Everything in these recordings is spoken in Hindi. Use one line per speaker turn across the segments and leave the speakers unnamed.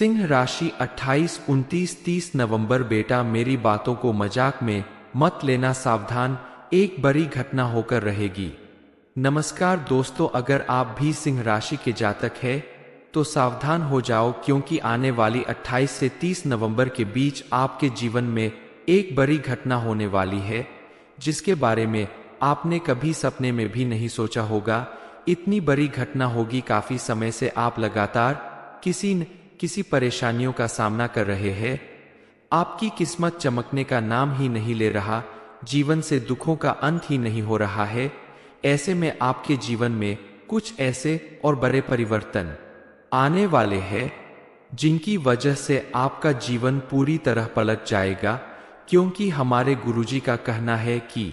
सिंह राशि 28, 29, 30 नवंबर। बेटा, मेरी बातों को मजाक में मत लेना, सावधान, एक बड़ी घटना होकर रहेगी। नमस्कार दोस्तों, अगर आप भी सिंह राशि के जातक हैं तो सावधान हो जाओ, क्योंकि आने वाली 28 से 30 नवंबर के बीच आपके जीवन में एक बड़ी घटना होने वाली है, जिसके बारे में आपने कभी सपने में भी नहीं सोचा होगा। इतनी बड़ी घटना होगी। काफी समय से आप लगातार किसी न किसी परेशानियों का सामना कर रहे हैं। आपकी किस्मत चमकने का नाम ही नहीं ले रहा, जीवन से दुखों का अंत ही नहीं हो रहा है। ऐसे में आपके जीवन में कुछ ऐसे और बड़े परिवर्तन आने वाले हैं जिनकी वजह से आपका जीवन पूरी तरह पलट जाएगा, क्योंकि हमारे गुरुजी का कहना है कि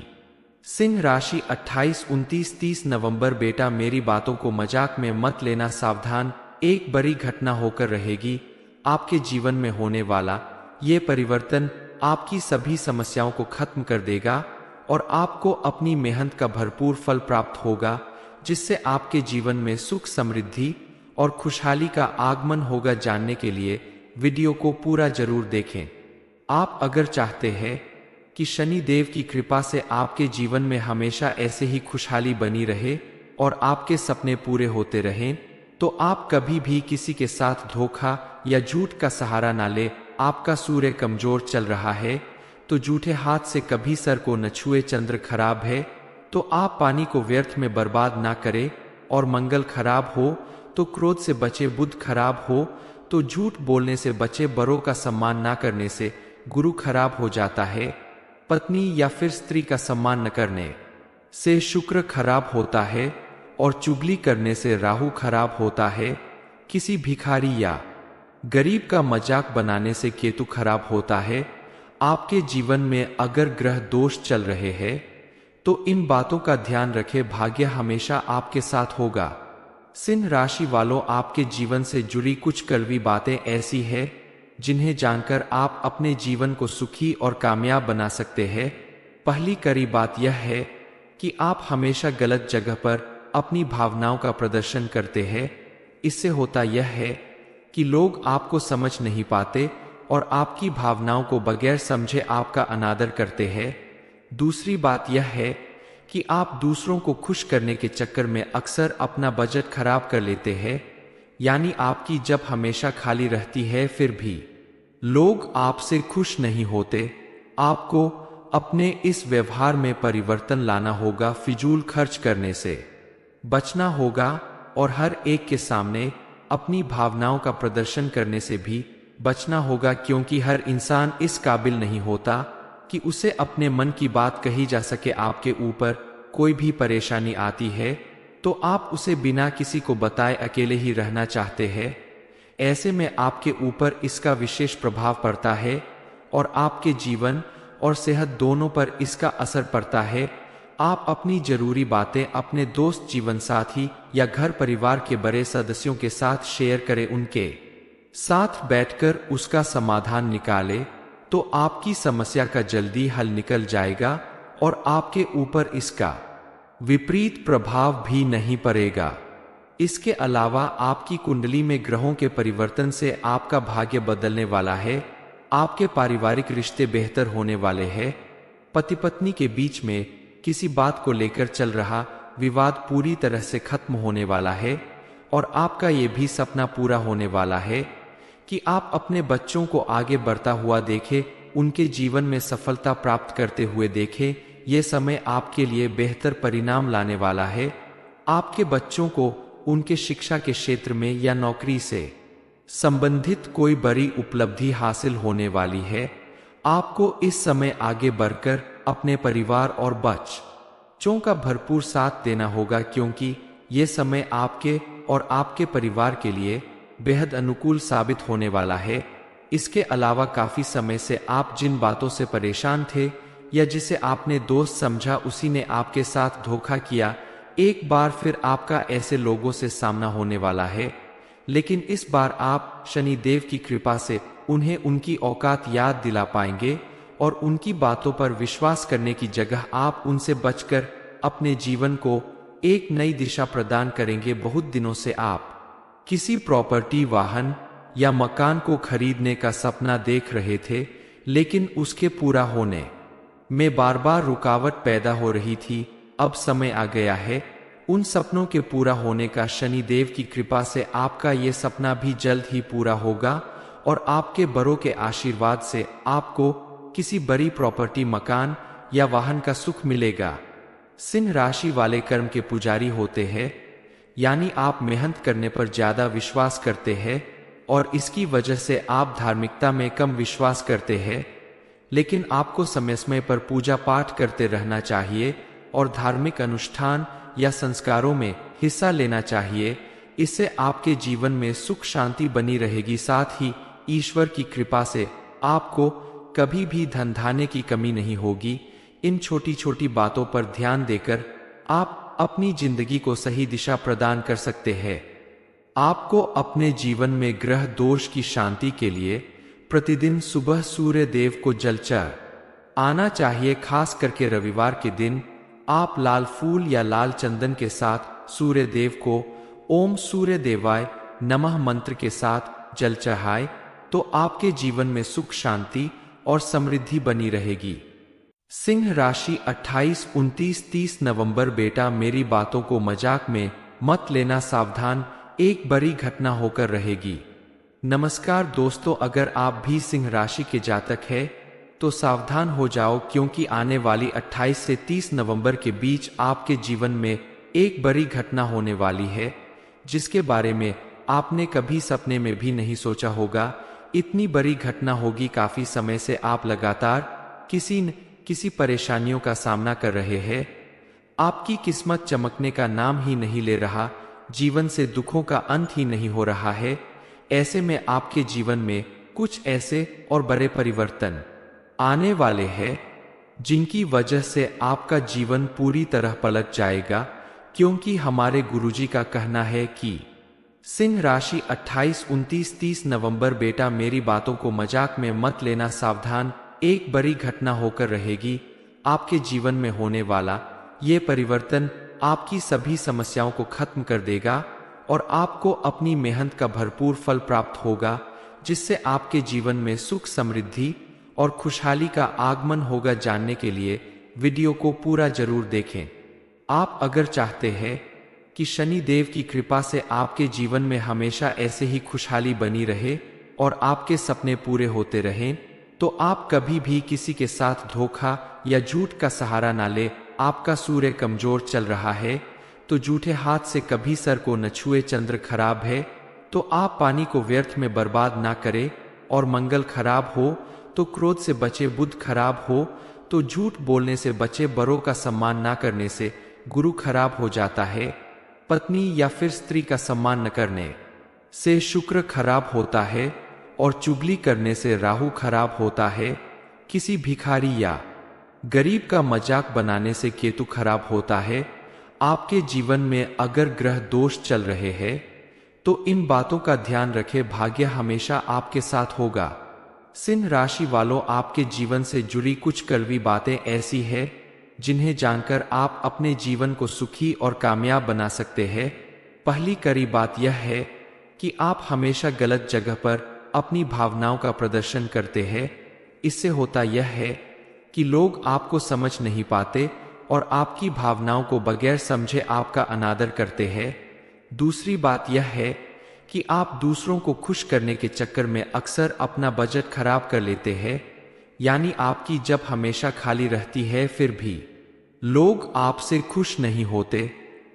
सिंह राशि 28, 29, 30 नवंबर। बेटा, मेरी बातों को मजाक में मत लेना, सावधान, एक बड़ी घटना होकर रहेगी। आपके जीवन में होने वाला ये परिवर्तन आपकी सभी समस्याओं को खत्म कर देगा और आपको अपनी मेहनत का भरपूर फल प्राप्त होगा, जिससे आपके जीवन में सुख, समृद्धि और खुशहाली का आगमन होगा। जानने के लिए वीडियो को पूरा जरूर देखें। आप अगर चाहते हैं कि शनि देव की कृपा से आपके जीवन में हमेशा ऐसे ही खुशहाली बनी रहे और आपके सपने पूरे होते रहें, तो आप कभी भी किसी के साथ धोखा या झूठ का सहारा ना ले। आपका सूर्य कमजोर चल रहा है तो झूठे हाथ से कभी सर को न छुए। चंद्र खराब है तो आप पानी को व्यर्थ में बर्बाद ना करें, और मंगल खराब हो तो क्रोध से बचे। बुध खराब हो तो झूठ बोलने से बचे। बड़ों का सम्मान ना करने से गुरु खराब हो जाता है। पत्नी या फिर स्त्री का सम्मान न करने से शुक्र खराब होता है, और चुगली करने से राहु खराब होता है। किसी भिखारी या गरीब का मजाक बनाने से केतु खराब होता है। आपके जीवन में अगर ग्रह दोष चल रहे हैं तो इन बातों का ध्यान रखें। भाग्य हमेशा आपके साथ होगा। सिंह राशि वालों, आपके जीवन से जुड़ी कुछ कड़वी बातें ऐसी हैं जिन्हें जानकर आप अपने जीवन को सुखी और कामयाब बना सकते हैं। पहली कड़ी बात यह है कि आप हमेशा गलत जगह पर अपनी भावनाओं का प्रदर्शन करते हैं। इससे होता यह है कि लोग आपको समझ नहीं पाते और आपकी भावनाओं को बगैर समझे आपका अनादर करते हैं। दूसरी बात यह है कि आप दूसरों को खुश करने के चक्कर में अक्सर अपना बजट खराब कर लेते हैं, यानी आपकी जब हमेशा खाली रहती है, फिर भी लोग आपसे खुश नहीं होते। आपको अपने इस व्यवहार में परिवर्तन लाना होगा। फिजूल खर्च करने से बचना होगा और हर एक के सामने अपनी भावनाओं का प्रदर्शन करने से भी बचना होगा, क्योंकि हर इंसान इस काबिल नहीं होता कि उसे अपने मन की बात कही जा सके। आपके ऊपर कोई भी परेशानी आती है तो आप उसे बिना किसी को बताए अकेले ही रहना चाहते हैं। ऐसे में आपके ऊपर इसका विशेष प्रभाव पड़ता है और आपके जीवन और सेहत दोनों पर इसका असर पड़ता है। आप अपनी जरूरी बातें अपने दोस्त, जीवन साथी या घर परिवार के बड़े सदस्यों के साथ शेयर करें। उनके साथ बैठकर उसका समाधान निकालें, तो आपकी समस्या का जल्दी हल निकल जाएगा और आपके ऊपर इसका विपरीत प्रभाव भी नहीं पड़ेगा। इसके अलावा आपकी कुंडली में ग्रहों के परिवर्तन से आपका भाग्य बदलने वाला है। आपके पारिवारिक रिश्ते बेहतर होने वाले हैं। पति पत्नी के बीच में किसी बात को लेकर चल रहा विवाद पूरी तरह से खत्म होने वाला है, और आपका ये भी सपना पूरा होने वाला है कि आप अपने बच्चों को आगे बढ़ता हुआ देखें, उनके जीवन में सफलता प्राप्त करते हुए देखें। ये समय आपके लिए बेहतर परिणाम लाने वाला है। आपके बच्चों को उनके शिक्षा के क्षेत्र में या नौकरी से संबंधित कोई बड़ी उपलब्धि हासिल होने वाली है। आपको इस समय आगे बढ़कर अपने परिवार और बच्चों का भरपूर साथ देना होगा, क्योंकि ये समय आपके और आपके परिवार के लिए बेहद अनुकूल साबित होने वाला है। इसके अलावा काफी समय से आप जिन बातों से परेशान थे या जिसे आपने दोस्त समझा, उसी ने आपके साथ धोखा किया। एक बार फिर आपका ऐसे लोगों से सामना होने वाला है, लेकिन इस बार आप शनि देव की कृपा से उन्हें उनकी औकात याद दिला पाएंगे और उनकी बातों पर विश्वास करने की जगह आप उनसे बचकर अपने जीवन को एक नई दिशा प्रदान करेंगे। बहुत दिनों से आप किसी प्रॉपर्टी, वाहन या मकान को खरीदने का सपना देख रहे थे, लेकिन उसके पूरा होने में बार बार रुकावट पैदा हो रही थी। अब समय आ गया है उन सपनों के पूरा होने का। शनिदेव की कृपा से आपका ये सपना भी जल्द ही पूरा होगा और आपके बड़ों के आशीर्वाद से आपको किसी बड़ी प्रॉपर्टी, मकान या वाहन का सुख मिलेगा। सिंह राशि वाले कर्म के पुजारी होते हैं, यानी आप मेहनत करने पर ज्यादा विश्वास करते हैं और इसकी वजह से आप धार्मिकता में कम विश्वास करते हैं। लेकिन आपको समय समय पर पूजा पाठ करते रहना चाहिए और धार्मिक अनुष्ठान या संस्कारों में हिस्सा लेना चाहिए। इससे आपके जीवन में सुख शांति बनी रहेगी। साथ ही ईश्वर की कृपा से आपको कभी भी धन धान्य की कमी नहीं होगी। इन छोटी छोटी बातों पर ध्यान देकर आप अपनी जिंदगी को सही दिशा प्रदान कर सकते हैं। आपको अपने जीवन में ग्रह दोष की शांति के लिए प्रतिदिन सुबह सूर्य देव को जल चढ़ाना चाहिए। खास करके रविवार के दिन आप लाल फूल या लाल चंदन के साथ सूर्य देव को ओम सूर्य देवाय नमः मंत्र के साथ जल चढ़ाए तो आपके जीवन में सुख शांति और समृद्धि बनी रहेगी। सिंह राशि 28, 29, 30 नवंबर। बेटा, मेरी बातों को मजाक में मत लेना, सावधान, एक बड़ी घटना होकर रहेगी। नमस्कार दोस्तों, अगर आप भी सिंह राशि के जातक हैं तो सावधान हो जाओ, क्योंकि आने वाली 28 से 30 नवंबर के बीच आपके जीवन में एक बड़ी घटना होने वाली है, जिसके बारे में आपने कभी सपने में भी नहीं सोचा होगा। इतनी बड़ी घटना होगी। काफी समय से आप लगातार किसी न किसी परेशानियों का सामना कर रहे हैं। आपकी किस्मत चमकने का नाम ही नहीं ले रहा, जीवन से दुखों का अंत ही नहीं हो रहा है। ऐसे में आपके जीवन में कुछ ऐसे और बड़े परिवर्तन आने वाले हैं जिनकी वजह से आपका जीवन पूरी तरह पलट जाएगा, क्योंकि हमारे गुरुजी का कहना है कि सिंह राशि 28, 29, 30 नवंबर। बेटा, मेरी बातों को मजाक में मत लेना, सावधान, एक बड़ी घटना होकर रहेगी। आपके जीवन में होने वाला ये परिवर्तन आपकी सभी समस्याओं को खत्म कर देगा और आपको अपनी मेहनत का भरपूर फल प्राप्त होगा, जिससे आपके जीवन में सुख, समृद्धि और खुशहाली का आगमन होगा। जानने के लिए वीडियो को पूरा जरूर देखें। आप अगर चाहते हैं कि शनि देव की कृपा से आपके जीवन में हमेशा ऐसे ही खुशहाली बनी रहे और आपके सपने पूरे होते रहें, तो आप कभी भी किसी के साथ धोखा या झूठ का सहारा ना ले। आपका सूर्य कमजोर चल रहा है तो झूठे हाथ से कभी सर को न छुए। चंद्र खराब है तो आप पानी को व्यर्थ में बर्बाद ना करें और मंगल खराब हो तो क्रोध से बचे। बुध खराब हो तो झूठ बोलने से बचे। बड़ों का सम्मान ना करने से गुरु खराब हो जाता है। पत्नी या फिर स्त्री का सम्मान न करने से शुक्र खराब होता है और चुगली करने से राहु खराब होता है। किसी भिखारी या गरीब का मजाक बनाने से केतु खराब होता है। आपके जीवन में अगर ग्रह दोष चल रहे हैं तो इन बातों का ध्यान रखें। भाग्य हमेशा आपके साथ होगा। सिंह राशि वालों, आपके जीवन से जुड़ी कुछ कड़वी बातें ऐसी हैं जिन्हें जानकर आप अपने जीवन को सुखी और कामयाब बना सकते हैं। पहली कड़ी बात यह है कि आप हमेशा गलत जगह पर अपनी भावनाओं का प्रदर्शन करते हैं। इससे होता यह है कि लोग आपको समझ नहीं पाते और आपकी भावनाओं को बगैर समझे आपका अनादर करते हैं। दूसरी बात यह है कि आप दूसरों को खुश करने के चक्कर में अक्सर अपना बजट खराब कर लेते हैं, यानी आपकी जब हमेशा खाली रहती है फिर भी लोग आपसे खुश नहीं होते।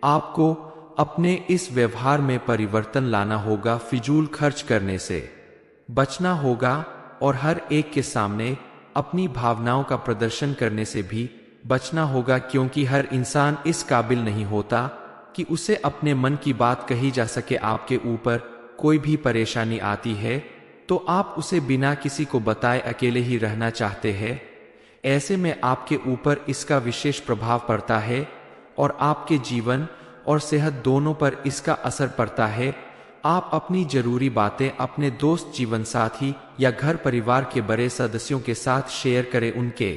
आपको अपने इस व्यवहार में परिवर्तन लाना होगा। फिजूल खर्च करने से बचना होगा और हर एक के सामने अपनी भावनाओं का प्रदर्शन करने से भी बचना होगा, क्योंकि हर इंसान इस काबिल नहीं होता कि उसे अपने मन की बात कही जा सके। आपके ऊपर कोई भी परेशानी आती है तो आप उसे बिना किसी को बताए अकेले ही रहना चाहते हैं। ऐसे में आपके ऊपर इसका विशेष प्रभाव पड़ता है और आपके जीवन और सेहत दोनों पर इसका असर पड़ता है। आप अपनी जरूरी बातें अपने दोस्त, जीवन साथी या घर परिवार के बड़े सदस्यों के साथ शेयर करें। उनके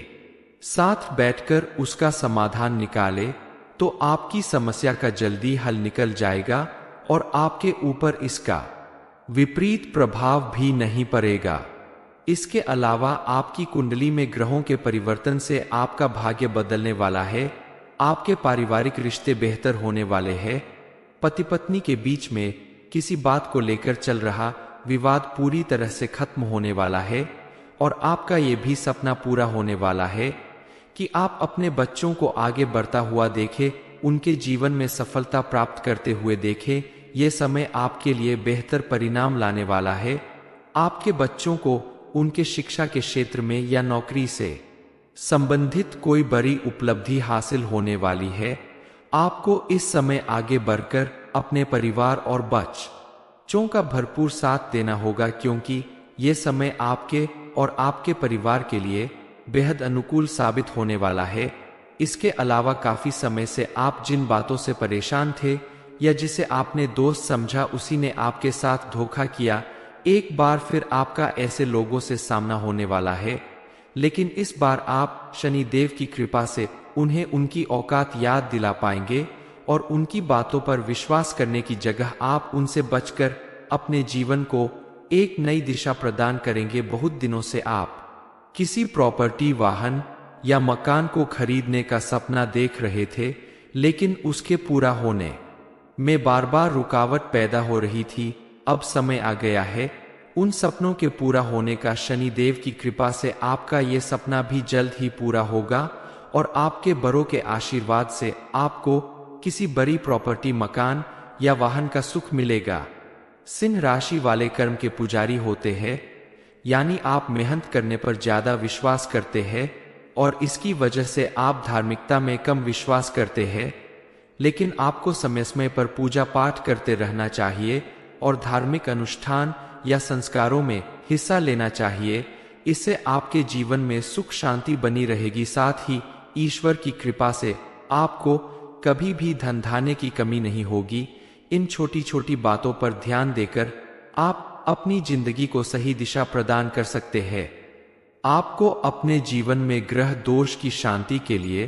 साथ बैठकर उसका समाधान निकालें तो आपकी समस्या का जल्दी हल निकल जाएगा और आपके ऊपर इसका विपरीत प्रभाव भी नहीं पड़ेगा। इसके अलावा आपकी कुंडली में ग्रहों के परिवर्तन से आपका भाग्य बदलने वाला है। आपके पारिवारिक रिश्ते बेहतर होने वाले हैं। पति पत्नी के बीच में किसी बात को लेकर चल रहा विवाद पूरी तरह से खत्म होने वाला है और आपका ये भी सपना पूरा होने वाला है कि आप अपने बच्चों को आगे बढ़ता हुआ देखें, उनके जीवन में सफलता प्राप्त करते हुए देखें। ये समय आपके लिए बेहतर परिणाम लाने वाला है। आपके बच्चों को उनके शिक्षा के क्षेत्र में या नौकरी से संबंधित कोई बड़ी उपलब्धि हासिल होने वाली है। आपको इस समय आगे बढ़कर अपने परिवार और बच्चों का भरपूर साथ देना होगा, क्योंकि ये समय आपके और आपके परिवार के लिए बेहद अनुकूल साबित होने वाला है। इसके अलावा काफी समय से आप जिन बातों से परेशान थे या जिसे आपने दोस्त समझा, उसी ने आपके साथ धोखा किया। एक बार फिर आपका ऐसे लोगों से सामना होने वाला है, लेकिन इस बार आप शनिदेव की कृपा से उन्हें उनकी औकात याद दिला पाएंगे और उनकी बातों पर विश्वास करने की जगह आप उनसे बचकर अपने जीवन को एक नई दिशा प्रदान करेंगे। बहुत दिनों से आप किसी प्रॉपर्टी, वाहन या मकान को खरीदने का सपना देख रहे थे, लेकिन उसके पूरा होने में बार बार रुकावट पैदा हो रही थी। अब समय आ गया है उन सपनों के पूरा होने का। शनिदेव की कृपा से आपका ये सपना भी जल्द ही पूरा होगा और आपके बड़ों के आशीर्वाद से आपको किसी बड़ी प्रॉपर्टी, मकान या वाहन का सुख मिलेगा। सिंह राशि वाले कर्म के पुजारी होते हैं, यानी आप मेहनत करने पर ज्यादा विश्वास करते हैं और इसकी वजह से आप धार्मिकता में कम विश्वास करते हैं। लेकिन आपको समय समय पर पूजा पाठ करते रहना चाहिए और धार्मिक अनुष्ठान या संस्कारों में हिस्सा लेना चाहिए। इससे आपके जीवन में सुख शांति बनी रहेगी। साथ ही ईश्वर की कृपा से आपको कभी भी धन धान्य की कमी नहीं होगी। इन छोटी छोटी बातों पर ध्यान देकर आप अपनी जिंदगी को सही दिशा प्रदान कर सकते हैं। आपको अपने जीवन में ग्रह दोष की शांति के लिए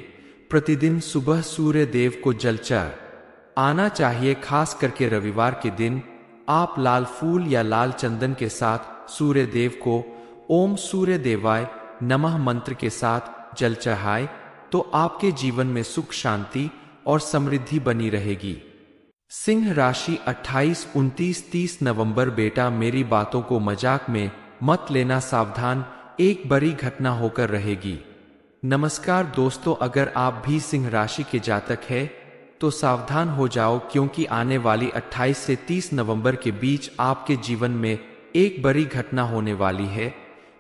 प्रतिदिन सुबह सूर्य देव को जल चढ़ाना चाहिए। खास करके रविवार के दिन आप लाल फूल या लाल चंदन के साथ सूर्य देव को ओम सूर्य देवाय नमः मंत्र के साथ जल चढ़ाए तो आपके जीवन में सुख, शांति और समृद्धि बनी रहेगी। सिंह राशि 28, 29, 30 नवंबर। बेटा, मेरी बातों को मजाक में मत लेना, सावधान, एक बड़ी घटना होकर रहेगी। नमस्कार दोस्तों, अगर आप भी सिंह राशि के जातक हैं तो सावधान हो जाओ, क्योंकि आने वाली 28 से 30 नवंबर के बीच आपके जीवन में एक बड़ी घटना होने वाली है,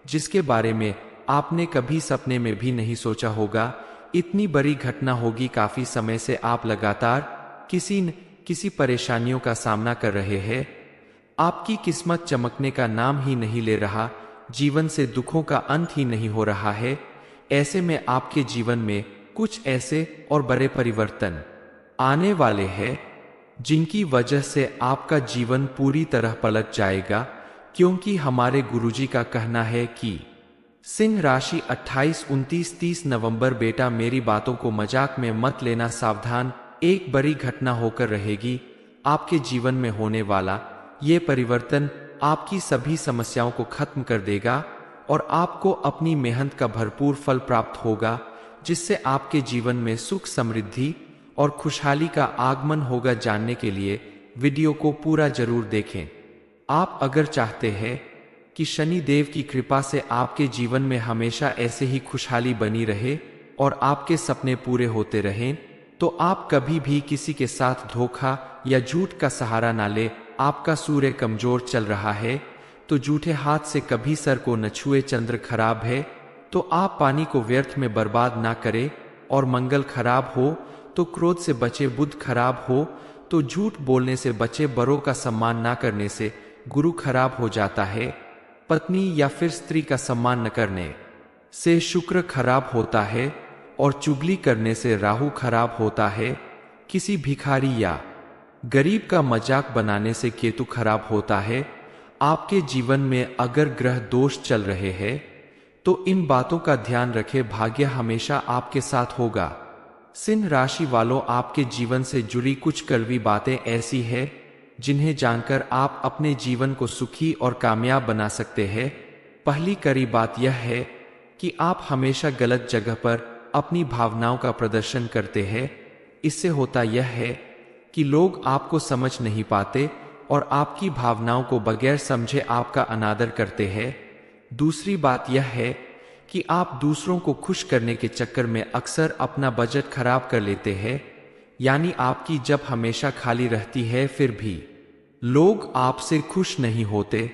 जिसके बारे में आपने कभी सपने में भी नहीं सोचा होगा। इतनी बड़ी घटना होगी। काफी समय से आप लगातार किसी न किसी परेशानियों का सामना कर रहे हैं। आपकी किस्मत चमकने का नाम ही नहीं ले रहा, जीवन से दुखों का अंत ही नहीं हो रहा है। ऐसे में आपके जीवन में कुछ ऐसे और बड़े परिवर्तन आने वाले हैं जिनकी वजह से आपका जीवन पूरी तरह पलट जाएगा, क्योंकि हमारे गुरुजी का कहना है कि सिंह राशि 28, 29, 30 नवंबर। बेटा, मेरी बातों को मजाक में मत लेना, सावधान, एक बड़ी घटना होकर रहेगी। आपके जीवन में होने वाला ये परिवर्तन आपकी सभी समस्याओं को खत्म कर देगा और आपको अपनी मेहनत का भरपूर फल प्राप्त होगा, जिससे आपके जीवन में सुख, समृद्धि और खुशहाली का आगमन होगा। जानने के लिए वीडियो को पूरा जरूर देखें। आप अगर चाहते हैं कि शनि देव की कृपा से आपके जीवन में हमेशा ऐसे ही खुशहाली बनी रहे और आपके सपने पूरे होते रहें, तो आप कभी भी किसी के साथ धोखा या झूठ का सहारा ना ले। आपका सूर्य कमजोर चल रहा है तो झूठे हाथ से कभी सर को न छुए। चंद्र खराब है तो आप पानी को व्यर्थ में बर्बाद ना करें और मंगल खराब हो तो क्रोध से बचे। बुध खराब हो तो झूठ बोलने से बचे। बड़ों का सम्मान ना करने से गुरु खराब हो जाता है। पत्नी या फिर स्त्री का सम्मान न करने से शुक्र खराब होता है और चुगली करने से राहु खराब होता है। किसी भिखारी या गरीब का मजाक बनाने से केतु खराब होता है। आपके जीवन में अगर ग्रह दोष चल रहे हैं तो इन बातों का ध्यान रखें। भाग्य हमेशा आपके साथ होगा। सिंह राशि वालों, आपके जीवन से जुड़ी कुछ कड़वी बातें ऐसी है जिन्हें जानकर आप अपने जीवन को सुखी और कामयाब बना सकते हैं। पहली कड़ी बात यह है कि आप हमेशा गलत जगह पर अपनी भावनाओं का प्रदर्शन करते हैं। इससे होता यह है कि लोग आपको समझ नहीं पाते और आपकी भावनाओं को बगैर समझे आपका अनादर करते हैं। दूसरी बात यह है कि आप दूसरों को खुश करने के चक्कर में अक्सर अपना बजट खराब कर लेते हैं, यानी आपकी जब हमेशा खाली रहती है फिर भी लोग आपसे खुश नहीं होते।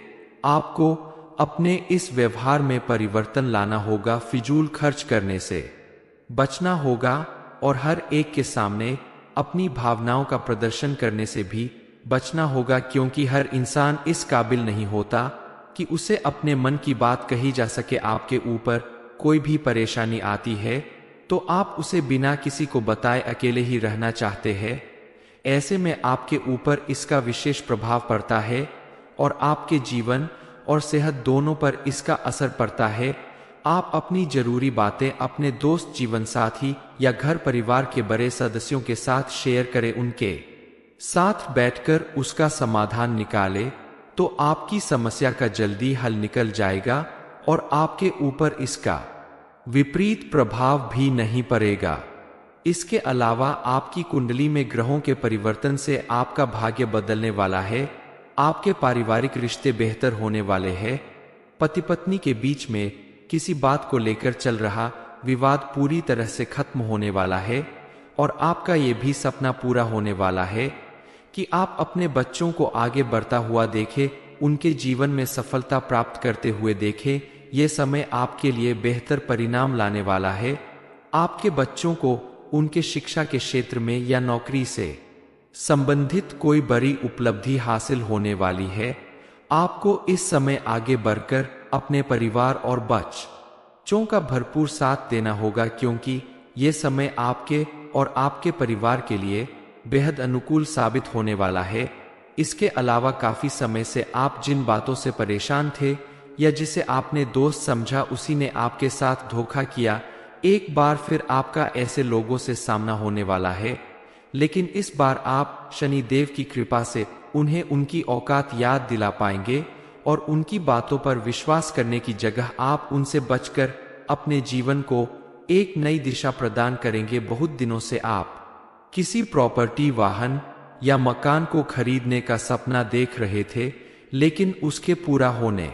आपको अपने इस व्यवहार में परिवर्तन लाना होगा, फिजूल खर्च करने से बचना होगा और हर एक के सामने अपनी भावनाओं का प्रदर्शन करने से भी बचना होगा, क्योंकि हर इंसान इस काबिल नहीं होता कि उसे अपने मन की बात कही जा सके। आपके ऊपर कोई भी परेशानी आती है तो आप उसे बिना किसी को बताए अकेले ही रहना चाहते हैं। ऐसे में आपके ऊपर इसका विशेष प्रभाव पड़ता है और आपके जीवन और सेहत दोनों पर इसका असर पड़ता है। आप अपनी जरूरी बातें अपने दोस्त, जीवन साथी या घर परिवार के बड़े सदस्यों के साथ शेयर करें। उनके साथ बैठकर उसका समाधान निकालें तो आपकी समस्या का जल्दी हल निकल जाएगा और आपके ऊपर इसका विपरीत प्रभाव भी नहीं पड़ेगा। इसके अलावा आपकी कुंडली में ग्रहों के परिवर्तन से आपका भाग्य बदलने वाला है। आपके पारिवारिक रिश्ते बेहतर होने वाले हैं। पति पत्नी के बीच में किसी बात को लेकर चल रहा विवाद पूरी तरह से खत्म होने वाला है और आपका ये भी सपना पूरा होने वाला है कि आप अपने बच्चों को आगे बढ़ता हुआ देखें, उनके जीवन में सफलता प्राप्त करते हुए देखें। ये समय आपके लिए बेहतर परिणाम लाने वाला है। आपके बच्चों को उनके शिक्षा के क्षेत्र में या नौकरी से संबंधित कोई बड़ी उपलब्धि हासिल होने वाली है। आपको इस समय आगे बढ़कर अपने परिवार और बच्चों का भरपूर साथ देना होगा, क्योंकि ये समय आपके और आपके परिवार के लिए बेहद अनुकूल साबित होने वाला है। इसके अलावा काफी समय से आप जिन बातों से परेशान थे या जिसे आपने दोस्त समझा, उसी ने आपके साथ धोखा किया। एक बार फिर आपका ऐसे लोगों से सामना होने वाला है, लेकिन इस बार आप शनिदेव की कृपा से उन्हें उनकी औकात याद दिला पाएंगे और उनकी बातों पर विश्वास करने की जगह आप उनसे बचकर अपने जीवन को एक नई दिशा प्रदान करेंगे। बहुत दिनों से आप किसी प्रॉपर्टी, वाहन या मकान को खरीदने का सपना देख रहे थे, लेकिन उसके पूरा होने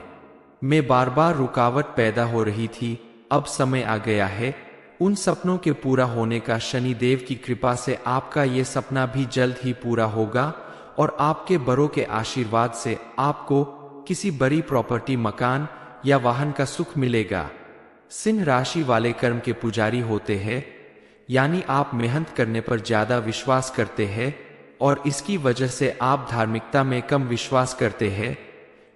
में बार बार रुकावट पैदा हो रही थी। अब समय आ गया है उन सपनों के पूरा होने का। शनिदेव की कृपा से आपका ये सपना भी जल्द ही पूरा होगा और आपके बड़ों के आशीर्वाद से आपको किसी बड़ी प्रॉपर्टी, मकान या वाहन का सुख मिलेगा। सिंह राशि वाले कर्म के पुजारी होते हैं, यानी आप मेहनत करने पर ज्यादा विश्वास करते हैं और इसकी वजह से आप धार्मिकता में कम विश्वास करते हैं।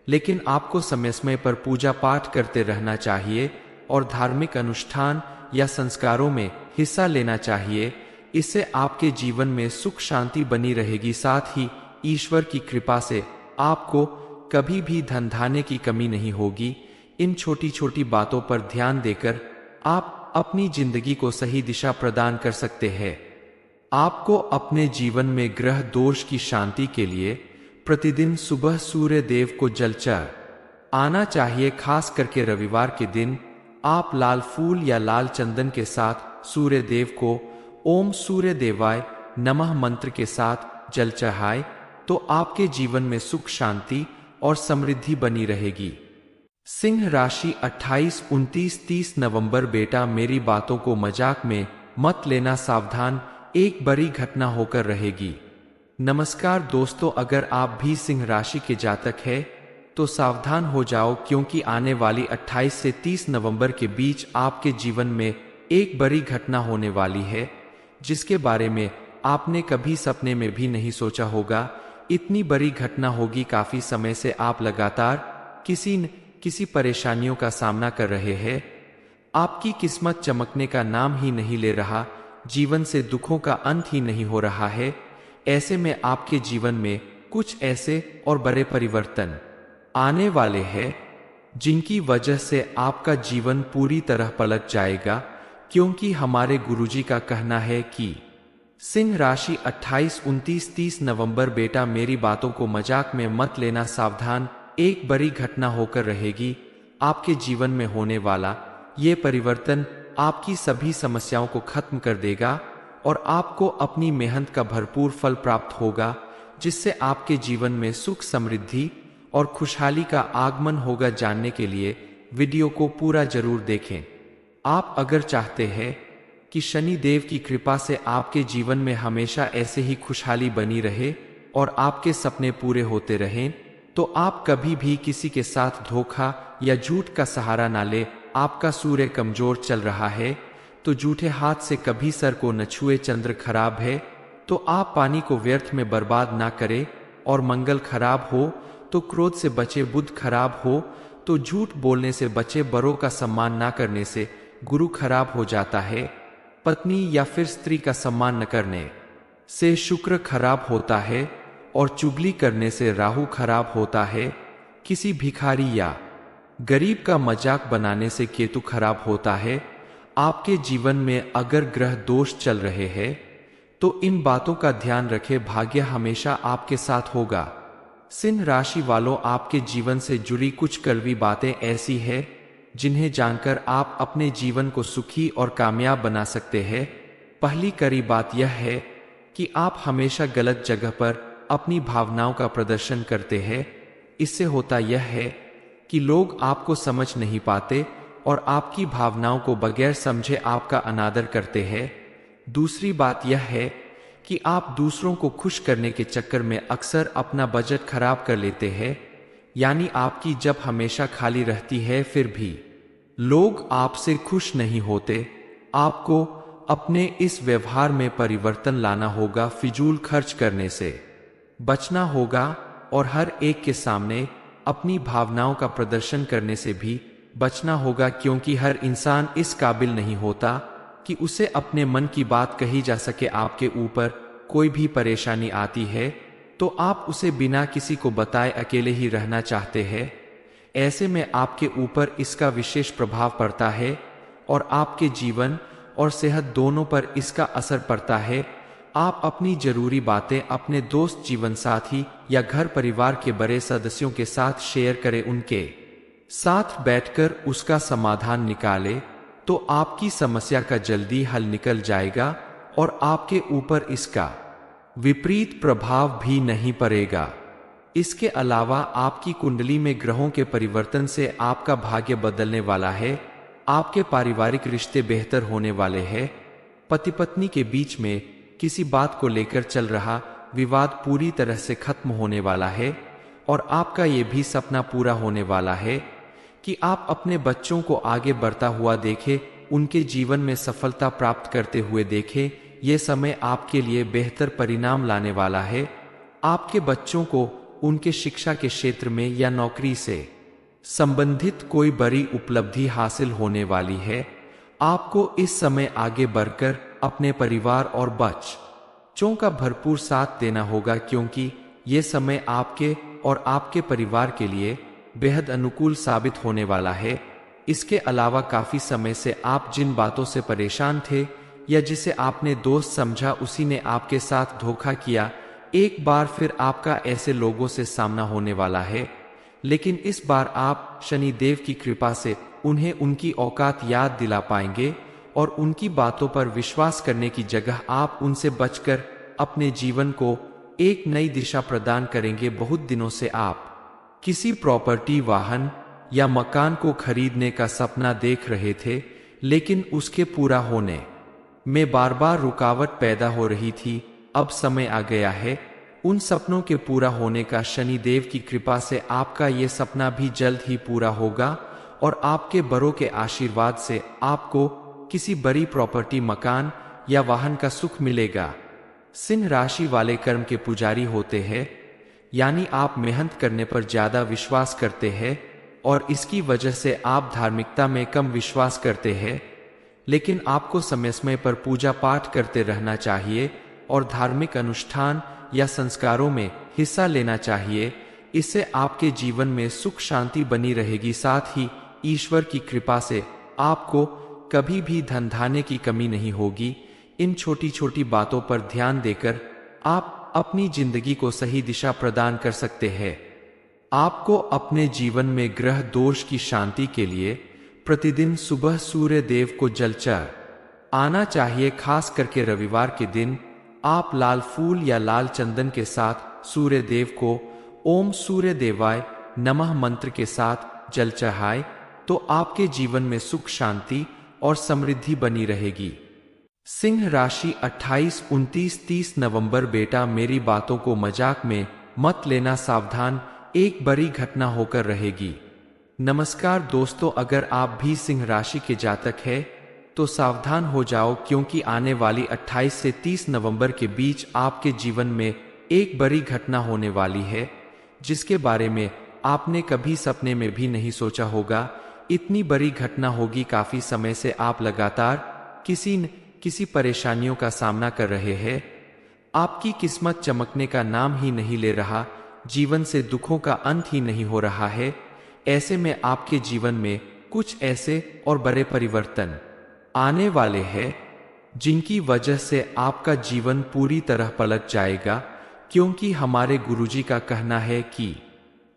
लेकिन आपको समय समय पर पूजा पाठ करते रहना चाहिए और धार्मिक अनुष्ठान या संस्कारों में हिस्सा लेना चाहिए। इससे आपके जीवन में सुख शांति बनी रहेगी। साथ ही ईश्वर की कृपा से आपको कभी भी धन धान्य की कमी नहीं होगी। इन छोटी छोटी बातों पर ध्यान देकर आप अपनी जिंदगी को सही दिशा प्रदान कर सकते हैं। आपको अपने जीवन में ग्रह दोष की शांति के लिए प्रतिदिन सुबह सूर्य देव को जल चढ़ाना चाहिए। खास करके रविवार के दिन आप लाल फूल या लाल चंदन के साथ सूर्य देव को ओम सूर्य देवाय नमः मंत्र के साथ जल चढ़ाए तो आपके जीवन में सुख, शांति और समृद्धि बनी रहेगी। सिंह राशि 28, 29, 30 नवंबर। बेटा, मेरी बातों को मजाक में मत लेना, सावधान, एक बड़ी घटना होकर रहेगी। नमस्कार दोस्तों, अगर आप भी सिंह राशि के जातक हैं तो सावधान हो जाओ, क्योंकि आने वाली 28 से 30 नवंबर के बीच आपके जीवन में एक बड़ी घटना होने वाली है, जिसके बारे में आपने कभी सपने में भी नहीं सोचा होगा। इतनी बड़ी घटना होगी। काफी समय से आप लगातार किसी न किसी परेशानियों का सामना कर रहे हैं। आपकी किस्मत चमकने का नाम ही नहीं ले रहा, जीवन से दुखों का अंत ही नहीं हो रहा है। ऐसे में आपके जीवन में कुछ ऐसे और बड़े परिवर्तन आने वाले हैं जिनकी वजह से आपका जीवन पूरी तरह पलट जाएगा, क्योंकि हमारे गुरुजी का कहना है कि सिंह राशि 28, 29, 30 नवंबर। बेटा मेरी बातों को मजाक में मत लेना, सावधान, एक बड़ी घटना होकर रहेगी। आपके जीवन में होने वाला ये परिवर्तन आपकी सभी समस्याओं को खत्म कर देगा और आपको अपनी मेहनत का भरपूर फल प्राप्त होगा, जिससे आपके जीवन में सुख, समृद्धि और खुशहाली का आगमन होगा। जानने के लिए वीडियो को पूरा जरूर देखें। आप अगर चाहते हैं कि शनि देव की कृपा से आपके जीवन में हमेशा ऐसे ही खुशहाली बनी रहे और आपके सपने पूरे होते रहें, तो आप कभी भी किसी के साथ धोखा या झूठ का सहारा ना ले। आपका सूर्य कमजोर चल रहा है तो झूठे हाथ से कभी सर को न छुए। चंद्र खराब है तो आप पानी को व्यर्थ में बर्बाद ना करें, और मंगल खराब हो तो क्रोध से बचे। बुध खराब हो तो झूठ बोलने से बचे। बड़ों का सम्मान ना करने से गुरु खराब हो जाता है। पत्नी या फिर स्त्री का सम्मान न करने से शुक्र खराब होता है और चुगली करने से राहु खराब होता है। किसी भिखारी या गरीब का मजाक बनाने से केतु खराब होता है। आपके जीवन में अगर ग्रह दोष चल रहे हैं तो इन बातों का ध्यान रखें। भाग्य हमेशा आपके साथ होगा। सिंह राशि वालों, आपके जीवन से जुड़ी कुछ कड़वी बातें ऐसी हैं जिन्हें जानकर आप अपने जीवन को सुखी और कामयाब बना सकते हैं। पहली कड़ी बात यह है कि आप हमेशा गलत जगह पर अपनी भावनाओं का प्रदर्शन करते हैं। इससे होता यह है कि लोग आपको समझ नहीं पाते और आपकी भावनाओं को बगैर समझे आपका अनादर करते हैं। दूसरी बात यह है कि आप दूसरों को खुश करने के चक्कर में अक्सर अपना बजट खराब कर लेते हैं, यानी आपकी जब हमेशा खाली रहती है फिर भी लोग आपसे खुश नहीं होते। आपको अपने इस व्यवहार में परिवर्तन लाना होगा। फिजूल खर्च करने से बचना होगा और हर एक के सामने अपनी भावनाओं का प्रदर्शन करने से भी बचना होगा, क्योंकि हर इंसान इस काबिल नहीं होता कि उसे अपने मन की बात कही जा सके। आपके ऊपर कोई भी परेशानी आती है तो आप उसे बिना किसी को बताए अकेले ही रहना चाहते हैं। ऐसे में आपके ऊपर इसका विशेष प्रभाव पड़ता है और आपके जीवन और सेहत दोनों पर इसका असर पड़ता है। आप अपनी जरूरी बातें अपने दोस्त, जीवन साथी या घर परिवार के बड़े सदस्यों के साथ शेयर करें। उनके साथ बैठकर उसका समाधान निकालें तो आपकी समस्या का जल्दी हल निकल जाएगा और आपके ऊपर इसका विपरीत प्रभाव भी नहीं पड़ेगा। इसके अलावा आपकी कुंडली में ग्रहों के परिवर्तन से आपका भाग्य बदलने वाला है। आपके पारिवारिक रिश्ते बेहतर होने वाले हैं। पति पत्नी के बीच में किसी बात को लेकर चल रहा विवाद पूरी तरह से खत्म होने वाला है और आपका ये भी सपना पूरा होने वाला है कि आप अपने बच्चों को आगे बढ़ता हुआ देखें, उनके जीवन में सफलता प्राप्त करते हुए देखें। ये समय आपके लिए बेहतर परिणाम लाने वाला है। आपके बच्चों को उनके शिक्षा के क्षेत्र में या नौकरी से संबंधित कोई बड़ी उपलब्धि हासिल होने वाली है। आपको इस समय आगे बढ़कर अपने परिवार और बच्चों का भरपूर साथ देना होगा, क्योंकि ये समय आपके और आपके परिवार के लिए बेहद अनुकूल साबित होने वाला है। इसके अलावा काफी समय से आप जिन बातों से परेशान थे या जिसे आपने दोस्त समझा, उसी ने आपके साथ धोखा किया। एक बार फिर आपका ऐसे लोगों से सामना होने वाला है, लेकिन इस बार आप शनि देव की कृपा से उन्हें उनकी औकात याद दिला पाएंगे और उनकी बातों पर विश्वास करने की जगह आप उनसे बचकर अपने जीवन को एक नई दिशा प्रदान करेंगे। बहुत दिनों से आप किसी प्रॉपर्टी, वाहन या मकान को खरीदने का सपना देख रहे थे, लेकिन उसके पूरा होने में बार बार रुकावट पैदा हो रही थी। अब समय आ गया है उन सपनों के पूरा होने का। शनि देव की कृपा से आपका ये सपना भी जल्द ही पूरा होगा और आपके बड़ों के आशीर्वाद से आपको किसी बड़ी प्रॉपर्टी, मकान या वाहन का सुख मिलेगा। सिंह राशि वाले कर्म के पुजारी होते हैं, यानी आप मेहनत करने पर ज्यादा विश्वास करते हैं और इसकी वजह से आप धार्मिकता में कम विश्वास करते हैं। लेकिन आपको समय समय पर पूजा पाठ करते रहना चाहिए और धार्मिक अनुष्ठान या संस्कारों में हिस्सा लेना चाहिए। इससे आपके जीवन में सुख शांति बनी रहेगी। साथ ही ईश्वर की कृपा से आपको कभी भी धन धान्य की कमी नहीं होगी। इन छोटी छोटी बातों पर ध्यान देकर आप अपनी जिंदगी को सही दिशा प्रदान कर सकते हैं। आपको अपने जीवन में ग्रह दोष की शांति के लिए प्रतिदिन सुबह सूर्य देव को जल आना चाहिए। खास करके रविवार के दिन आप लाल फूल या लाल चंदन के साथ सूर्य देव को ओम सूर्य देवाय नमः मंत्र के साथ जल चढ़ाए तो आपके जीवन में सुख, शांति और समृद्धि बनी रहेगी। सिंह राशि 28, 29, 30 नवंबर। बेटा, मेरी बातों को मजाक में मत लेना, सावधान, एक बड़ी घटना होकर रहेगी। नमस्कार दोस्तों, अगर आप भी सिंह राशि के जातक हैं तो सावधान हो जाओ, क्योंकि आने वाली 28 से 30 नवंबर के बीच आपके जीवन में एक बड़ी घटना होने वाली है, जिसके बारे में आपने कभी सपने में भी नहीं सोचा होगा। इतनी बड़ी घटना होगी। काफी समय से आप लगातार किसी न किसी परेशानियों का सामना कर रहे हैं। आपकी किस्मत चमकने का नाम ही नहीं ले रहा, जीवन से दुखों का अंत ही नहीं हो रहा है। ऐसे में आपके जीवन में कुछ ऐसे और बड़े परिवर्तन आने वाले हैं जिनकी वजह से आपका जीवन पूरी तरह पलट जाएगा, क्योंकि हमारे गुरुजी का कहना है कि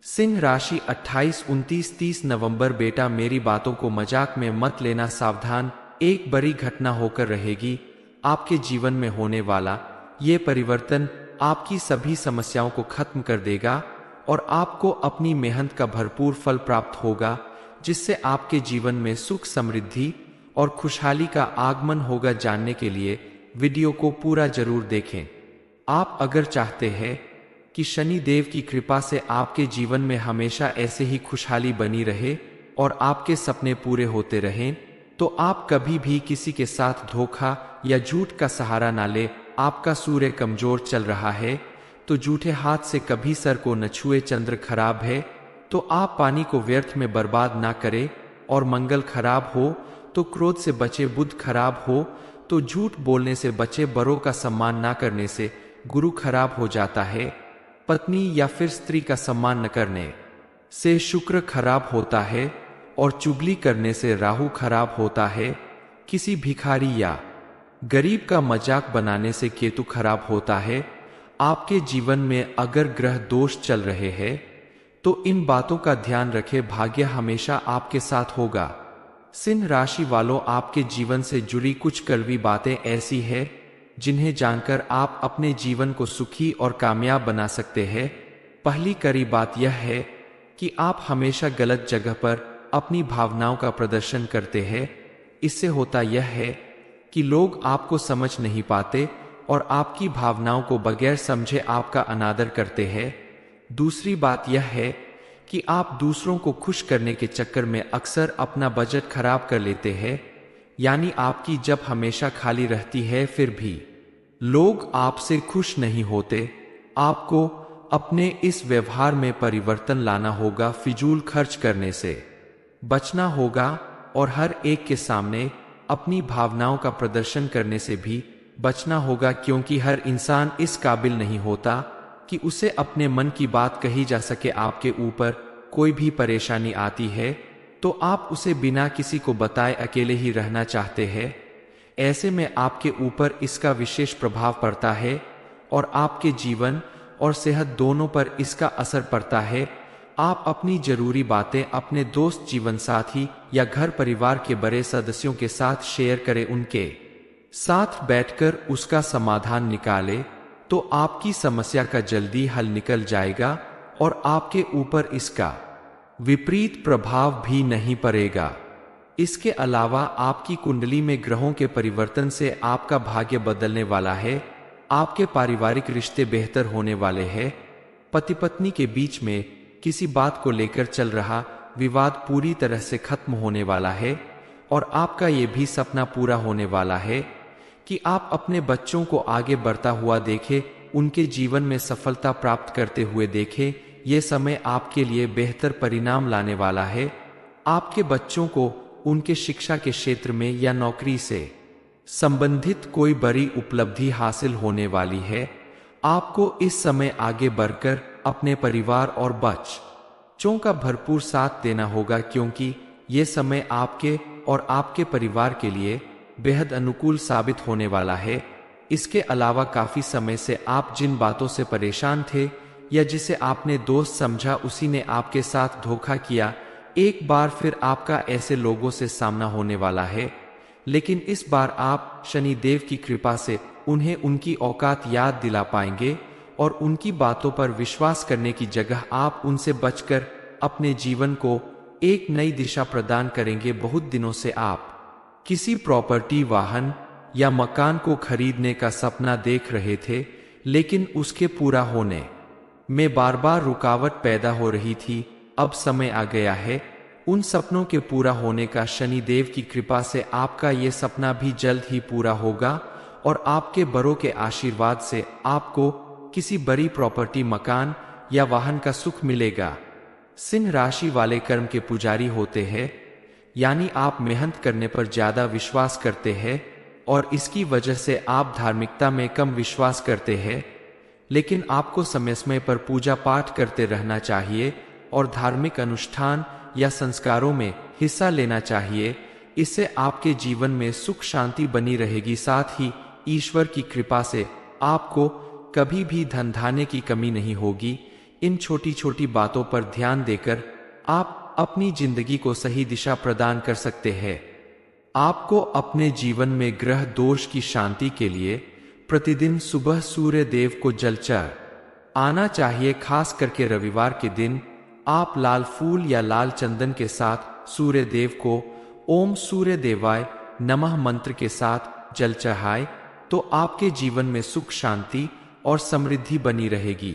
सिंह राशि 28, 29, 30 नवंबर। बेटा, मेरी बातों को मजाक में मत लेना, सावधान, एक बड़ी घटना होकर रहेगी। आपके जीवन में होने वाला ये परिवर्तन आपकी सभी समस्याओं को खत्म कर देगा और आपको अपनी मेहनत का भरपूर फल प्राप्त होगा, जिससे आपके जीवन में सुख, समृद्धि और खुशहाली का आगमन होगा। जानने के लिए वीडियो को पूरा जरूर देखें। आप अगर चाहते हैं कि शनि देव की कृपा से आपके जीवन में हमेशा ऐसे ही खुशहाली बनी रहे और आपके सपने पूरे होते रहें, तो आप कभी भी किसी के साथ धोखा या झूठ का सहारा ना ले। आपका सूर्य कमजोर चल रहा है तो झूठे हाथ से कभी सर को न छुए। चंद्र खराब है तो आप पानी को व्यर्थ में बर्बाद ना करें, और मंगल खराब हो तो क्रोध से बचे। बुध खराब हो तो झूठ बोलने से बचे। बड़ों का सम्मान ना करने से गुरु खराब हो जाता है। पत्नी या फिर स्त्री का सम्मान न करने से शुक्र खराब होता है, और चुगली करने से राहु खराब होता है। किसी भिखारी या गरीब का मजाक बनाने से केतु खराब होता है। आपके जीवन में अगर ग्रह दोष चल रहे हैं तो इन बातों का ध्यान रखें। भाग्य हमेशा आपके साथ होगा। सिंह राशि वालों, आपके जीवन से जुड़ी कुछ कड़वी बातें ऐसी हैं जिन्हें जानकर आप अपने जीवन को सुखी और कामयाब बना सकते हैं। पहली कड़ी बात यह है कि आप हमेशा गलत जगह पर अपनी भावनाओं का प्रदर्शन करते हैं। इससे होता यह है कि लोग आपको समझ नहीं पाते और आपकी भावनाओं को बगैर समझे आपका अनादर करते हैं। दूसरी बात यह है कि आप दूसरों को खुश करने के चक्कर में अक्सर अपना बजट खराब कर लेते हैं, यानी आपकी जब हमेशा खाली रहती है फिर भी लोग आपसे खुश नहीं होते। आपको अपने इस व्यवहार में परिवर्तन लाना होगा। फिजूल खर्च करने से बचना होगा और हर एक के सामने अपनी भावनाओं का प्रदर्शन करने से भी बचना होगा, क्योंकि हर इंसान इस काबिल नहीं होता कि उसे अपने मन की बात कही जा सके। आपके ऊपर कोई भी परेशानी आती है तो आप उसे बिना किसी को बताए अकेले ही रहना चाहते हैं। ऐसे में आपके ऊपर इसका विशेष प्रभाव पड़ता है और आपके जीवन और सेहत दोनों पर इसका असर पड़ता है। आप अपनी जरूरी बातें अपने दोस्त, जीवन साथी या घर परिवार के बड़े सदस्यों के साथ शेयर करें। उनके साथ बैठकर उसका समाधान निकालें तो आपकी समस्या का जल्दी हल निकल जाएगा और आपके ऊपर इसका विपरीत प्रभाव भी नहीं पड़ेगा। इसके अलावा आपकी कुंडली में ग्रहों के परिवर्तन से आपका भाग्य बदलने वाला है। आपके पारिवारिक रिश्ते बेहतर होने वाले हैं। पति पत्नी के बीच में किसी बात को लेकर चल रहा विवाद पूरी तरह से खत्म होने वाला है और आपका ये भी सपना पूरा होने वाला है कि आप अपने बच्चों को आगे बढ़ता हुआ देखें, उनके जीवन में सफलता प्राप्त करते हुए देखें। ये समय आपके लिए बेहतर परिणाम लाने वाला है। आपके बच्चों को उनके शिक्षा के क्षेत्र में या नौकरी से संबंधित कोई बड़ी उपलब्धि हासिल होने वाली है। आपको इस समय आगे बढ़कर अपने परिवार और बच्चों का भरपूर साथ देना होगा, क्योंकि ये समय आपके और आपके परिवार के लिए बेहद अनुकूल साबित होने वाला है। इसके अलावा काफी समय से आप जिन बातों से परेशान थे या जिसे आपने दोस्त समझा उसी ने आपके साथ धोखा किया, एक बार फिर आपका ऐसे लोगों से सामना होने वाला है। लेकिन इस बार आप शनिदेव की कृपा से उन्हें उनकी औकात याद दिला पाएंगे और उनकी बातों पर विश्वास करने की जगह आप उनसे बचकर अपने जीवन को एक नई दिशा प्रदान करेंगे। बहुत दिनों से आप किसी प्रॉपर्टी, वाहन या मकान को खरीदने का सपना देख रहे थे, लेकिन उसके पूरा होने में बार बार रुकावट पैदा हो रही थी। अब समय आ गया है उन सपनों के पूरा होने का। शनिदेव की कृपा से आपका ये सपना भी जल्द ही पूरा होगा और आपके बड़ों के आशीर्वाद से आपको किसी बड़ी प्रॉपर्टी, मकान या वाहन का सुख मिलेगा। सिंह राशि वाले कर्म के पुजारी होते हैं, यानी आप मेहनत करने पर ज्यादा विश्वास करते हैं और इसकी वजह से आप धार्मिकता में कम विश्वास करते हैं। लेकिन आपको समय समय पर पूजा पाठ करते रहना चाहिए और धार्मिक अनुष्ठान या संस्कारों में हिस्सा लेना चाहिए। इससे आपके जीवन में सुख शांति बनी रहेगी। साथ ही ईश्वर की कृपा से आपको कभी भी धन धान्य की कमी नहीं होगी। इन छोटी छोटी बातों पर ध्यान देकर आप अपनी जिंदगी को सही दिशा प्रदान कर सकते हैं। आपको अपने जीवन में ग्रह दोष की शांति के लिए प्रतिदिन सुबह सूर्य देव को जल चढ़ाना चाहिए। खास करके रविवार के दिन आप लाल फूल या लाल चंदन के साथ सूर्य देव को ओम सूर्य देवाय नमः मंत्र के साथ जल चढ़ाए तो आपके जीवन में सुख शांति और समृद्धि बनी रहेगी।